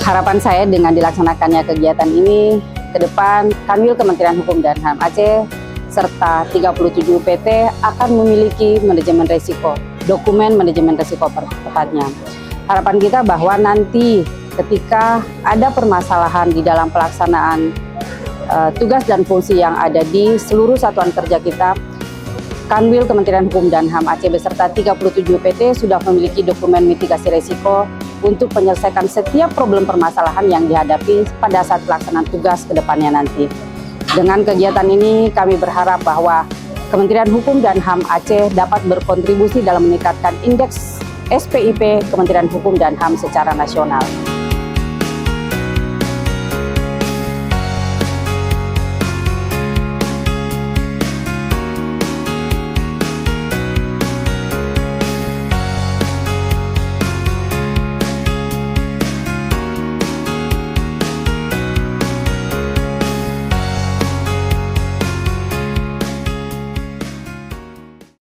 Harapan saya dengan dilaksanakannya kegiatan ini, ke depan Kanwil Kementerian Hukum dan HAM Aceh serta 37 PT akan memiliki manajemen risiko, dokumen manajemen risiko tepatnya. Harapan kita bahwa nanti ketika ada permasalahan di dalam pelaksanaan tugas dan fungsi yang ada di seluruh satuan kerja kita, Kanwil Kementerian Hukum dan HAM Aceh beserta 37 PT sudah memiliki dokumen mitigasi risiko untuk menyelesaikan setiap problem permasalahan yang dihadapi pada saat pelaksanaan tugas ke depannya nanti. Dengan kegiatan ini kami berharap bahwa Kementerian Hukum dan HAM Aceh dapat berkontribusi dalam meningkatkan indeks SPIP Kementerian Hukum dan HAM secara nasional.